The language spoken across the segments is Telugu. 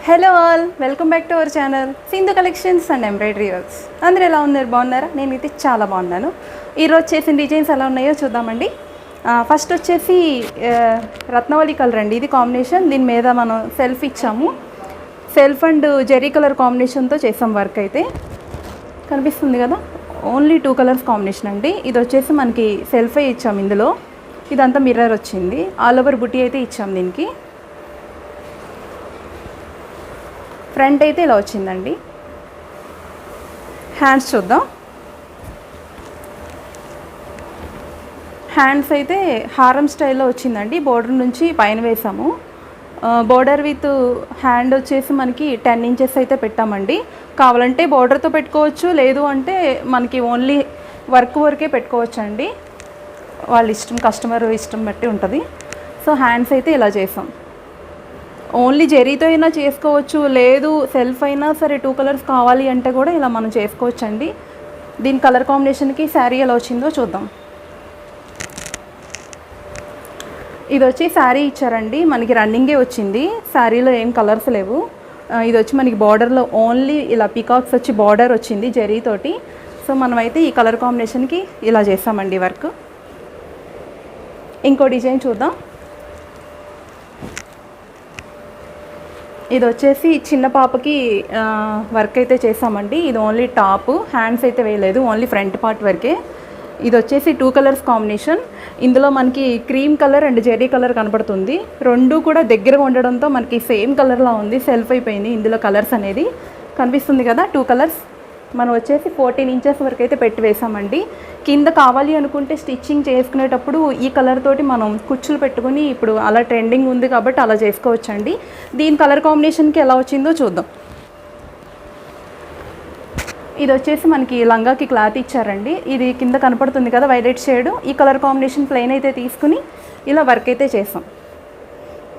Hello all, welcome back to our channel Sindhu collections and embroidery works. అందరూ ఎలా ఉన్నారు? బాగున్నారా? నేనైతే చాలా బాగున్నాను. ఈరోజు చేసిన డిజైన్స్ ఎలా ఉన్నాయో చూద్దామండి. ఫస్ట్ వచ్చేసి రత్నవళి కలర్ అండి, ఇది కాంబినేషన్. దీని మీద మనం సెల్ఫ్ ఇచ్చాము, సెల్ఫ్ అండ్ జెరీ కలర్ కాంబినేషన్తో చేసాం వర్క్. అయితే కనిపిస్తుంది కదా, ఓన్లీ 2 కలర్స్ కాంబినేషన్ అండి. ఇది వచ్చేసి మనకి సెల్ఫే ఇచ్చాము, ఇందులో ఇదంతా మిర్రర్ వచ్చింది. ఆల్ ఓవర్ బుటీ అయితే ఇచ్చాము. దీనికి ఫ్రంట్ అయితే ఇలా వచ్చిందండి. హ్యాండ్స్ చూద్దాం. హ్యాండ్స్ అయితే హారం స్టైల్లో వచ్చిందండి. బోర్డర్ నుంచి పైన వేసాము. బోర్డర్ విత్ హ్యాండ్ వచ్చేసి మనకి 10 ఇంచెస్ అయితే పెట్టామండి. కావాలంటే బోర్డర్తో పెట్టుకోవచ్చు, లేదు అంటే మనకి ఓన్లీ వర్క్ వరకే పెట్టుకోవచ్చు అండి. వాళ్ళ ఇష్టం, కస్టమర్ ఇష్టం బట్టి ఉంటుంది. సో హ్యాండ్స్ అయితే ఇలా చేసాం. ఓన్లీ జెరీతో అయినా చేసుకోవచ్చు, లేదు సెల్ఫ్ అయినా సరే 2 కలర్స్ కావాలి అంటే కూడా ఇలా మనం చేసుకోవచ్చు అండి. దీని కలర్ కాంబినేషన్కి శారీ ఎలా వచ్చిందో చూద్దాం. ఇది వచ్చి శారీ ఇచ్చారండి, మనకి రన్నింగే వచ్చింది. శారీలో ఏం కలర్స్ లేవు. ఇది వచ్చి మనకి బార్డర్లో ఓన్లీ ఇలా పీకాక్స్ వచ్చి బార్డర్ వచ్చింది జెరీతోటి. సో మనమైతే ఈ కలర్ కాంబినేషన్కి ఇలా చేస్తామండి వర్క్. ఇంకో డిజైన్ చూద్దాం. ఇది వచ్చేసి చిన్న పాపకి వర్క్ అయితే చేసామండి. ఇది ఓన్లీ టాప్, హ్యాండ్స్ అయితే వేయలేదు, ఓన్లీ ఫ్రంట్ పార్ట్ వరకే. ఇది వచ్చేసి 2 కలర్స్ కాంబినేషన్. ఇందులో మనకి cream colour and cherry colour కనపడుతుంది. రెండు కూడా దగ్గరగా ఉండడంతో మనకి సేమ్ కలర్లా ఉంది. సెల్ఫ్ అయిపోయింది ఇందులో కలర్స్ అనేది. కనిపిస్తుంది కదా 2 కలర్స్. మనం వచ్చేసి 14 ఇంచెస్ వరకు అయితే పెట్టి వేసామండి. కింద కావాలి అనుకుంటే స్టిచ్చింగ్ చేసుకునేటప్పుడు ఈ కలర్ తోటి మనం కుచ్చులు పెట్టుకుని, ఇప్పుడు అలా ట్రెండింగ్ ఉంది కాబట్టి అలా చేసుకోవచ్చు అండి. దీని కలర్ కాంబినేషన్కి ఎలా వచ్చిందో చూద్దాం. ఇది వచ్చేసి మనకి లంగాకి క్లాత్ ఇచ్చారండి. ఇది కింద కనపడుతుంది కదా వైలెట్ షేడ్. ఈ కలర్ కాంబినేషన్ ప్లెయిన్ అయితే తీసుకుని ఇలా వర్క్ అయితే చేసాం.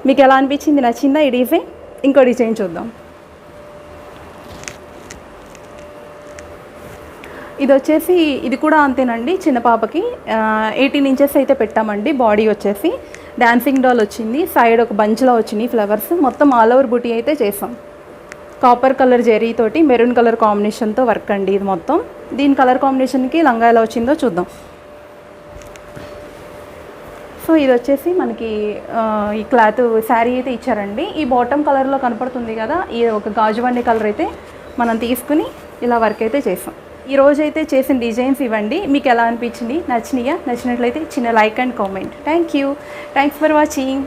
మీకు ఎలా అనిపించింది? నచ్చిందా ఈ డిజైన్? ఇంకో డిజైన్ చూద్దాం. ఇది వచ్చేసి ఇది కూడా అంతేనండి, చిన్న పాపకి 18 ఇంచెస్ అయితే పెట్టామండి. బాడీ వచ్చేసి డాన్సింగ్ డాల్ వచ్చింది, సైడ్ ఒక బంచ్లో వచ్చినాయి ఫ్లవర్స్. మొత్తం ఆల్ ఓవర్ బుటీ అయితే చేసాం. కాపర్ కలర్ జెరీ తోటి మెరూన్ కలర్ కాంబినేషన్తో వర్క్ అండి ఇది మొత్తం. దీని కలర్ కాంబినేషన్కి లంగా ఎలా వచ్చిందో చూద్దాం. సో ఇది వచ్చేసి మనకి ఈ క్లాత్ శారీ అయితే ఇచ్చారండి. ఈ బాటమ్ కలర్లో కనపడుతుంది కదా, ఈ ఒక గాజుబండి కలర్ అయితే మనం తీసుకుని ఇలా వర్క్ అయితే చేసాం. ఈరోజు అయితే చేసిన డిజైన్స్ ఇవ్వండి. మీకు ఎలా అనిపించింది? నచ్చినాయా? నచ్చినట్లయితే చిన్న like and comment. Thanks for watching.